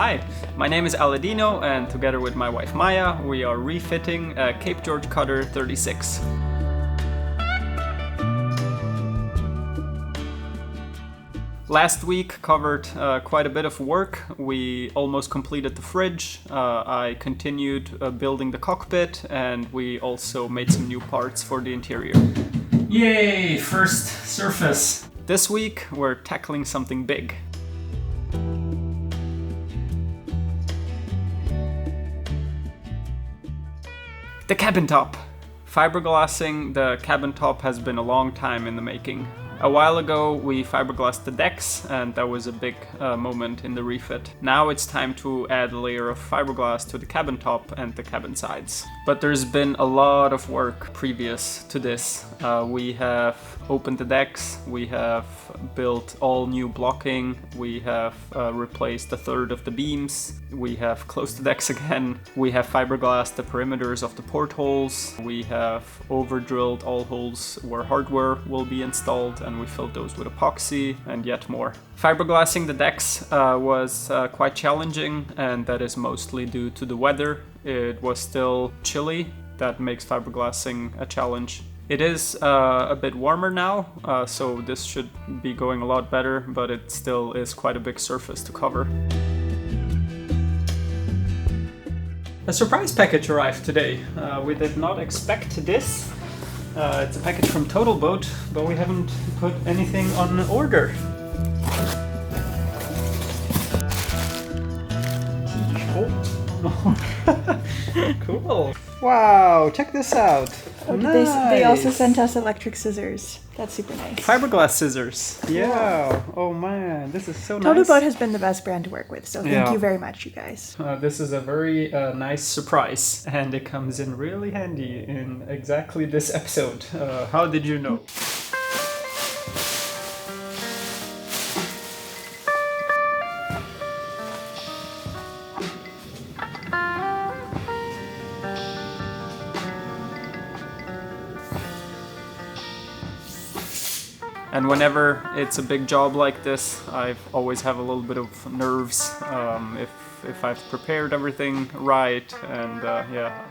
Hi, my name is Aladino, and together with my wife Maya, we are refitting a Cape George Cutter 36. Last week covered quite a bit of work. We almost completed the fridge. I continued building the cockpit, and we also made some new parts for the interior. Yay, first surface! This week we're tackling something big. The cabin top. Fiberglassing the cabin top has been a long time in the making. A while ago we fiberglassed the decks, and that was a big moment in the refit. Now it's time to add a layer of fiberglass to the cabin top and the cabin sides. But there's been a lot of work previous to this. We have opened the decks, we have built all new blocking, we have replaced a third of the beams, we have closed the decks again, we have fiberglassed the perimeters of the portholes, we have over-drilled all holes where hardware will be installed, and we filled those with epoxy and yet more. Fiberglassing the decks was quite challenging, and that is mostly due to the weather. It was still chilly. That makes fiberglassing a challenge. It is a bit warmer now, so this should be going a lot better, but it still is quite a big surface to cover. A surprise package arrived today. We did not expect this. It's a package from Total Boat, but we haven't put anything on order. Cool. Wow, check this out. Oh, nice. They also sent us electric scissors. That's super nice. Fiberglass scissors. Yeah. Oh man, this is so nice. Total Boat has been the best brand to work with, so thank Yeah. you very much, you guys. This is a very nice surprise, and it comes in really handy in exactly this episode. How did you know? And whenever it's a big job like this, I always have a little bit of nerves if I've prepared everything right, and yeah.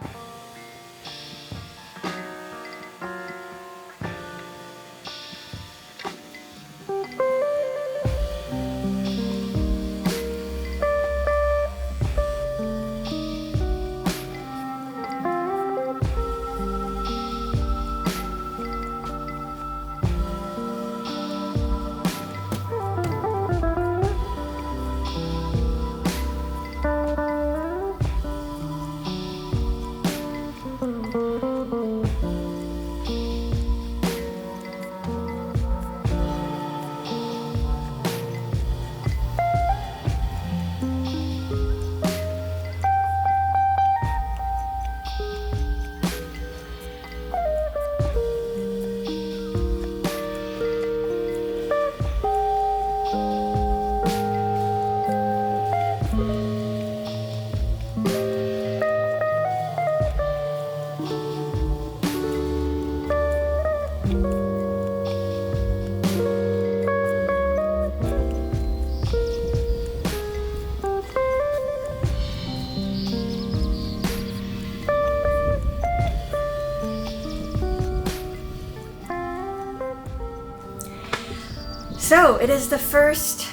So, it is the first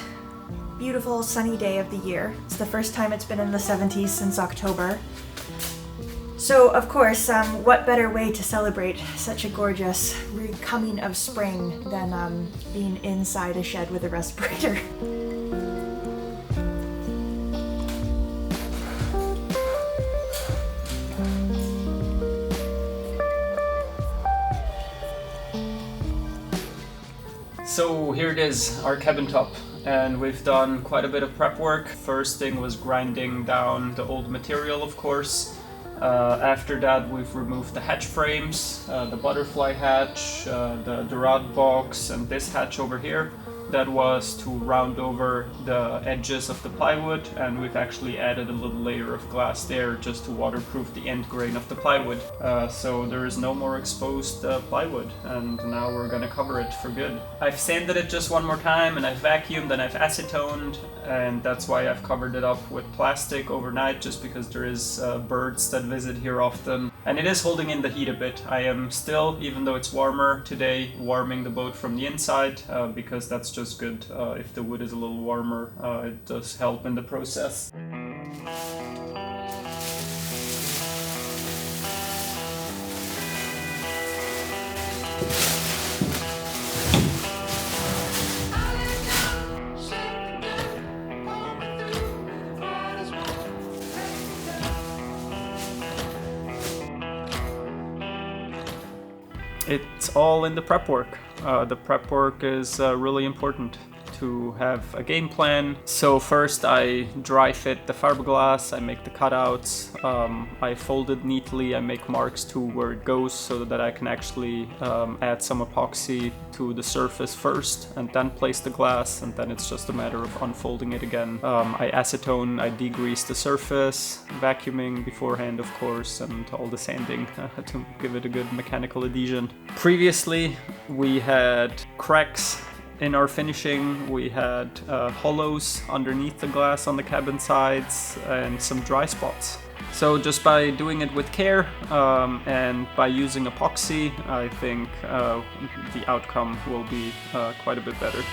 beautiful sunny day of the year. It's the first time it's been in the 70s since October. So, of course, what better way to celebrate such a gorgeous coming of spring than being inside a shed with a respirator? So here it is, our cabin top, and we've done quite a bit of prep work. First thing was grinding down the old material, of course. After that we've removed the hatch frames, the butterfly hatch, the rod box, and this hatch over here. that was to round over the edges of the plywood, and we've actually added a little layer of glass there just to waterproof the end grain of the plywood. So there is no more exposed plywood, and now we're gonna cover it for good. I've sanded it just one more time, and I've vacuumed and I've acetoned, and that's why I've covered it up with plastic overnight, just because there is birds that visit here often. And it is holding in the heat a bit. I am still, even though it's warmer today, warming the boat from the inside because that's just good. If the wood is a little warmer, it does help in the process. It's all in the prep work. The prep work is really important to have a game plan. So first I dry fit the fiberglass, I make the cutouts, I fold it neatly, I make marks to where it goes so that I can actually add some epoxy to the surface first and then place the glass, and then it's just a matter of unfolding it again. I acetone, I degrease the surface, vacuuming beforehand of course, and all the sanding to give it a good mechanical adhesion. Previously we had cracks in our finishing. We had hollows underneath the glass on the cabin sides and some dry spots. So just by doing it with care and by using epoxy, I think the outcome will be quite a bit better.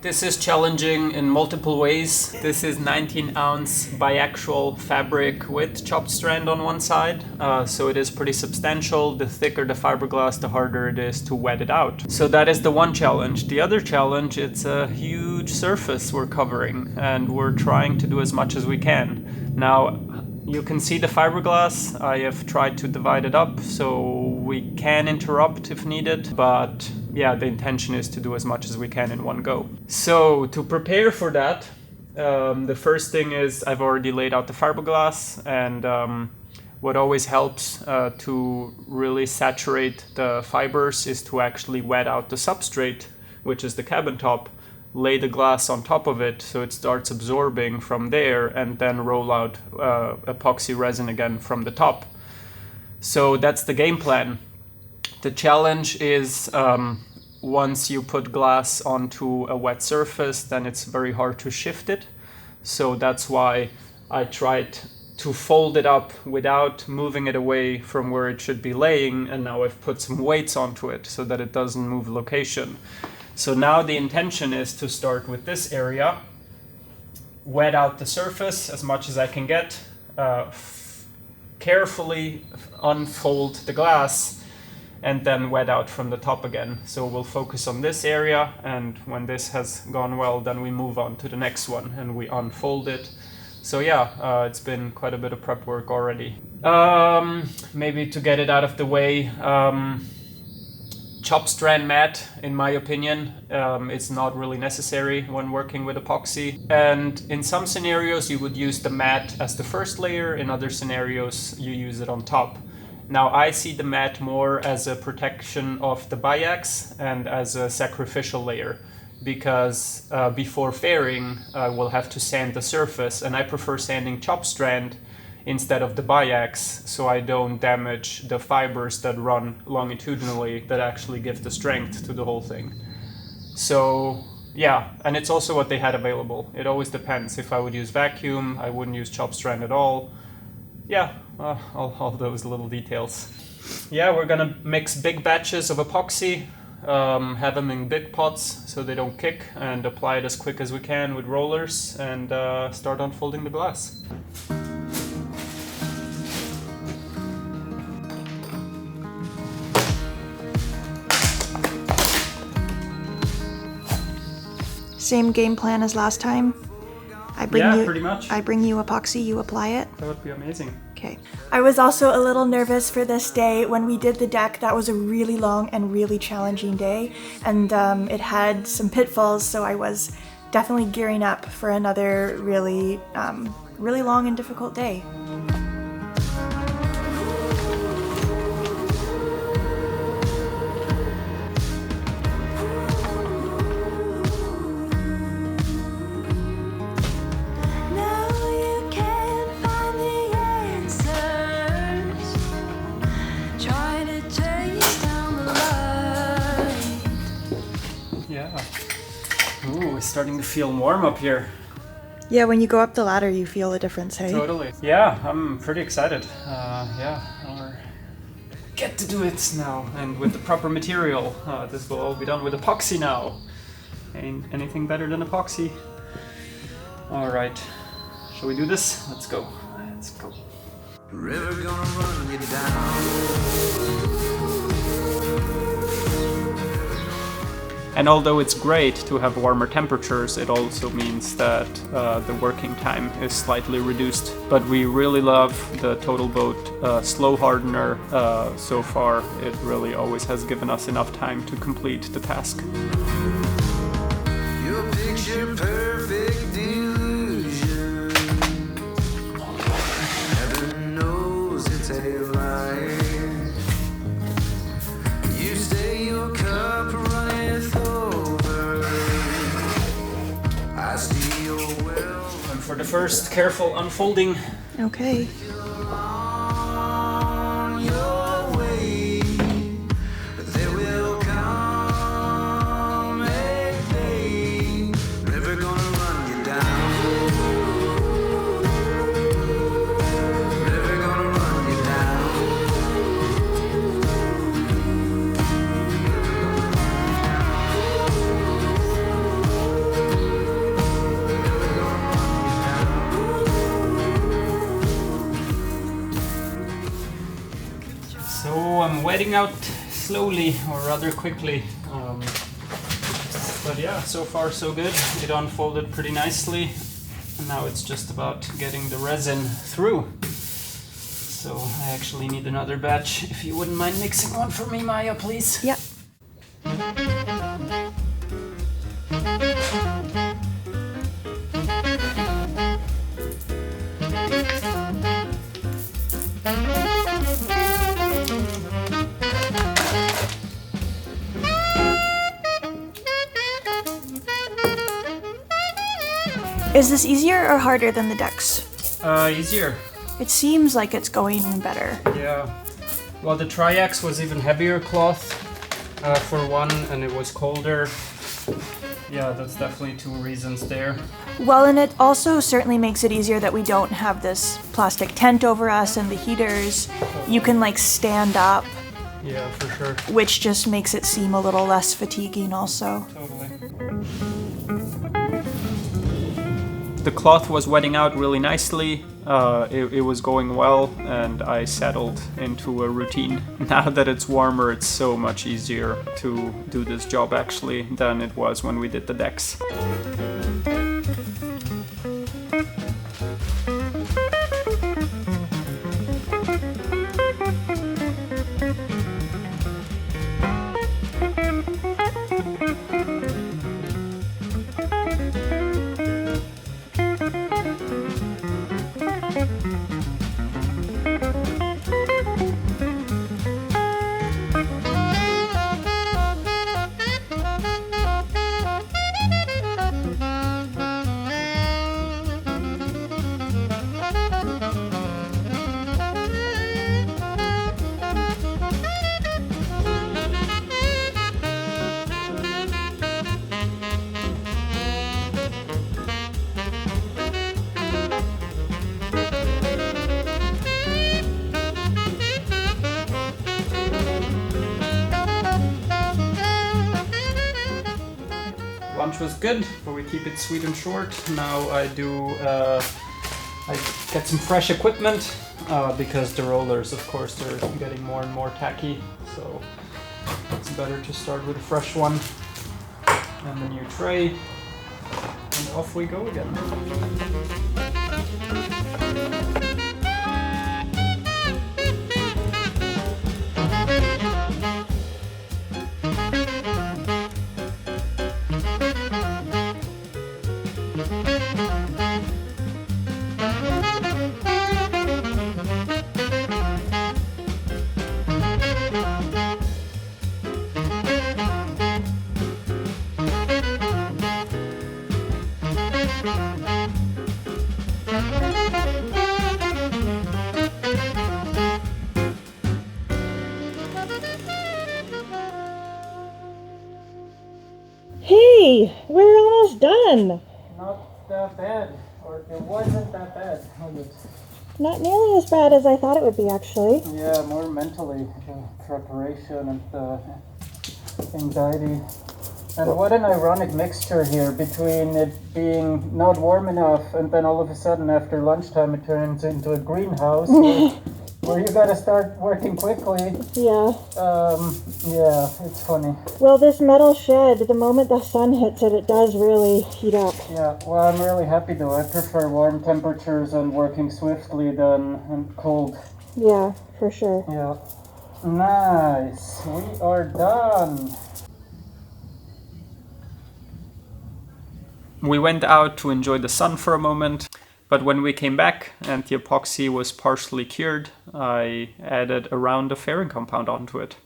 This is challenging in multiple ways. This is 19-ounce biaxial fabric with chopped strand on one side, so it is pretty substantial. The thicker the fiberglass, the harder it is to wet it out. So that is the one challenge. The other challenge, it's a huge surface we're covering, and we're trying to do as much as we can. Now, you can see the fiberglass. I have tried to divide it up so we can interrupt if needed, but yeah, the intention is to do as much as we can in one go. So to prepare for that, the first thing is I've already laid out the fiberglass, and what always helps to really saturate the fibers is to actually wet out the substrate, which is the cabin top, lay the glass on top of it so it starts absorbing from there, and then roll out epoxy resin again from the top. So that's the game plan. The challenge is once you put glass onto a wet surface, then it's very hard to shift it. So that's why I tried to fold it up without moving it away from where it should be laying, and now I've put some weights onto it so that it doesn't move location. So now the intention is to start with this area, wet out the surface as much as I can get, carefully unfold the glass, and then wet out from the top again. So we'll focus on this area, and when this has gone well, then we move on to the next one and we unfold it. So yeah, it's been quite a bit of prep work already. Maybe to get it out of the way, chop strand mat, in my opinion, it's not really necessary when working with epoxy. And in some scenarios you would use the mat as the first layer, in other scenarios you use it on top. Now I see the mat more as a protection of the biax and as a sacrificial layer, because before fairing we'll have to sand the surface, and I prefer sanding chop strand instead of the biax, so I don't damage the fibers that run longitudinally that actually give the strength to the whole thing. So yeah, and it's also what they had available. It always depends. If I would use vacuum, I wouldn't use chop strand at all. Yeah, all those little details. Yeah, we're gonna mix big batches of epoxy, have them in big pots so they don't kick, and apply it as quick as we can with rollers, and start unfolding the glass. Same game plan as last time. Pretty much. I bring you epoxy, you apply it. That would be amazing. Okay. I was also a little nervous for this day. When we did the deck, that was a really long and really challenging day, and it had some pitfalls, so I was definitely gearing up for another really long and difficult day. starting to feel warm up here. Yeah, when you go up the ladder, you feel the difference, hey? Totally. Yeah, I'm pretty excited. I'll get to do it now, and with the proper material. This will all be done with epoxy now. Ain't anything better than epoxy. All right, shall we do this? Let's go. Let's go. River gonna run you down. And although it's great to have warmer temperatures, it also means that the working time is slightly reduced. But we really love the Total Boat slow hardener. So far, it really always has given us enough time to complete the task. Your picture perfect illusion. Heaven knows it's a lie. You say your cup runneth over. I see your well. And for the first careful unfolding. Okay. On your way, there will come a day. River gonna run you down. River gonna run you down. So I'm wetting out slowly, or rather quickly. But yeah, so far so good. It unfolded pretty nicely. And now it's just about getting the resin through. So I actually need another batch. If you wouldn't mind mixing one for me, Maya, please. Yep. Is this easier or harder than the decks? Easier. It seems like it's going better. Yeah. Well, the Triax was even heavier cloth for one, and it was colder. Yeah, that's definitely two reasons there. Well, and it also certainly makes it easier that we don't have this plastic tent over us and the heaters. You can like stand up, Yeah, for sure. which just makes it seem a little less fatiguing also. Totally. The cloth was wetting out really nicely. It was going well, and I settled into a routine. Now that it's warmer, it's so much easier to do this job actually than it was when we did the decks. Lunch was good, but we keep it sweet and short. Now I get some fresh equipment because the rollers, of course, are getting more and more tacky. So it's better to start with a fresh one and the new tray, and off we go again. fun. Not that bad, or it wasn't that bad, was it? Not nearly as bad as I thought it would be, actually. Yeah, more mentally, the preparation and the anxiety. And what an ironic mixture here between it being not warm enough and then all of a sudden after lunchtime it turns into a greenhouse where you gotta start working quickly. Yeah. Yeah, it's funny. Well, this metal shed, the moment the sun hits it, it does really heat up. Yeah, well, I'm really happy though. I prefer warm temperatures and working swiftly than cold. Yeah, for sure. Yeah. Nice. We are done. We went out to enjoy the sun for a moment, but when we came back and the epoxy was partially cured, I added a round of fairing compound onto it.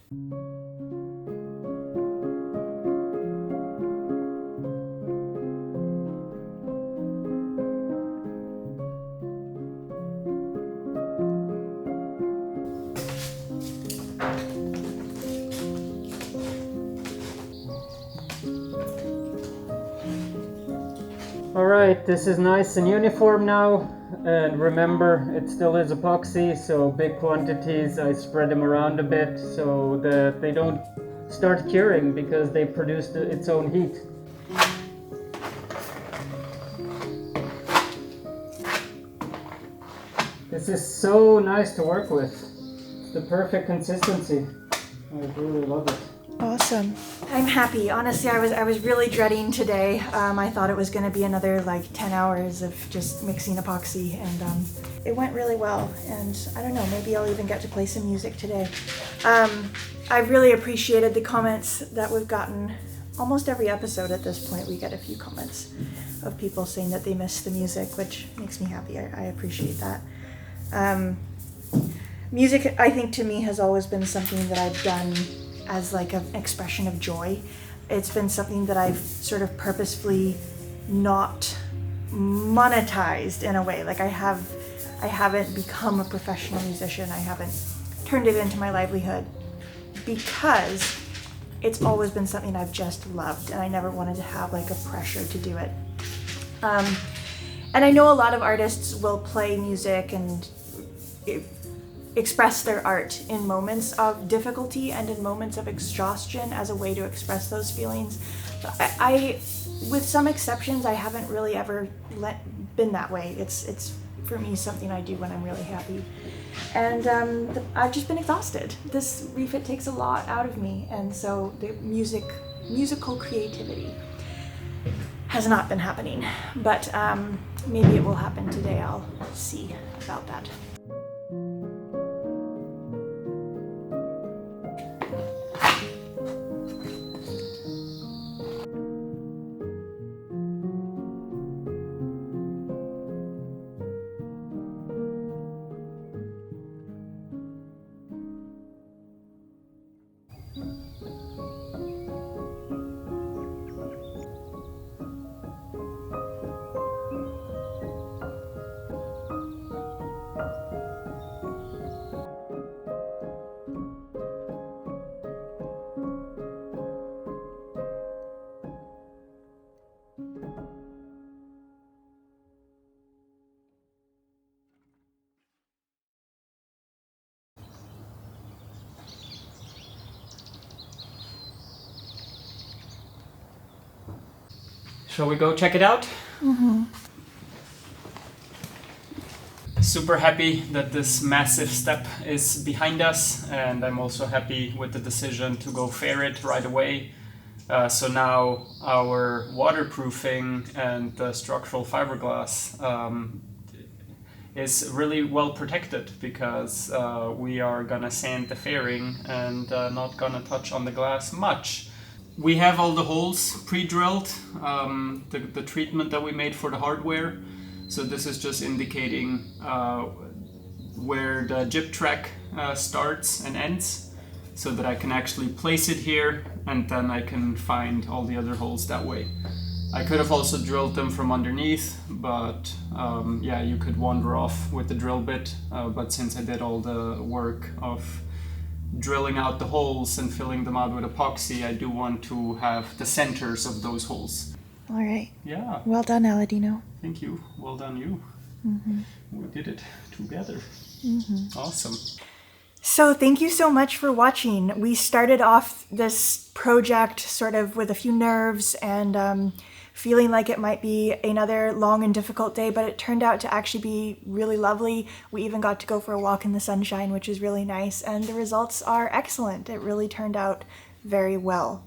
Alright, this is nice and uniform now, and remember it still is epoxy, so big quantities I spread them around a bit so that they don't start curing because they produce its own heat. This is so nice to work with. It's the perfect consistency. I really love it. Awesome. I'm happy. Honestly, I was really dreading today. I thought it was going to be another like 10 hours of just mixing epoxy, and it went really well. And I don't know, maybe I'll even get to play some music today. I really appreciated the comments that we've gotten. Almost every episode at this point, we get a few comments of people saying that they miss the music, which makes me happy. I appreciate that. Music, I think, to me has always been something that I've done as like an expression of joy. It's been something that I've sort of purposefully not monetized in a way. Like I haven't become a professional musician. I haven't turned it into my livelihood because it's always been something I've just loved, and I never wanted to have like a pressure to do it. And I know a lot of artists will play music and express their art in moments of difficulty and in moments of exhaustion as a way to express those feelings. But I with some exceptions, I haven't really ever been that way. It's for me something I do when I'm really happy. And I've just been exhausted. This refit takes a lot out of me, and so the musical creativity has not been happening. But maybe it will happen today. I'll see about that. Shall we go check it out? Mm-hmm. Super happy that this massive step is behind us, and I'm also happy with the decision to go fair it right away. So now our waterproofing and the structural fiberglass is really well protected because we are gonna sand the fairing and not gonna touch on the glass much. We have all the holes pre-drilled, the treatment that we made for the hardware. So this is just indicating where the jib track starts and ends, so that I can actually place it here and then I can find all the other holes that way. I could have also drilled them from underneath, but yeah, you could wander off with the drill bit. But since I did all the work of drilling out the holes and filling them out with epoxy, I do want to have the centers of those holes. All right. Yeah. Well done, Aladino. Thank you. Well done, you. We did it together. Awesome. So thank you so much for watching. We started off this project sort of with a few nerves and feeling like it might be another long and difficult day, but it turned out to actually be really lovely. We even got to go for a walk in the sunshine, which is really nice, and the results are excellent. It really turned out very well.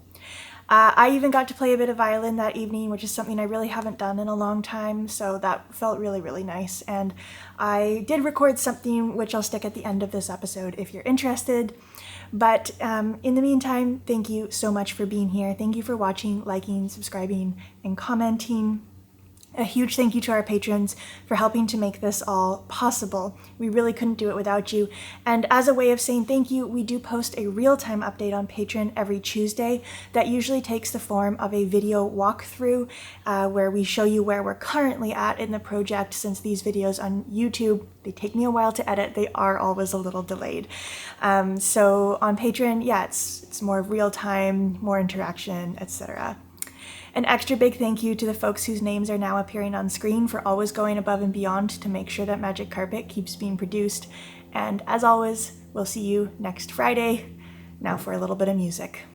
I even got to play a bit of violin that evening, which is something I really haven't done in a long time, so that felt really, really nice. And I did record something which I'll stick at the end of this episode if you're interested. But in the meantime, thank you so much for being here. Thank you for watching, liking, subscribing, and commenting. A huge thank you to our patrons for helping to make this all possible. We really couldn't do it without you. And as a way of saying thank you, we do post a real-time update on Patreon every Tuesday that usually takes the form of a video walkthrough where we show you where we're currently at in the project. Since these videos on YouTube, they take me a while to edit, they are always a little delayed. So on Patreon, yeah, it's more real-time, more interaction, etc. An extra big thank you to the folks whose names are now appearing on screen for always going above and beyond to make sure that Magic Carpet keeps being produced. And as always, we'll see you next Friday. Now for a little bit of music.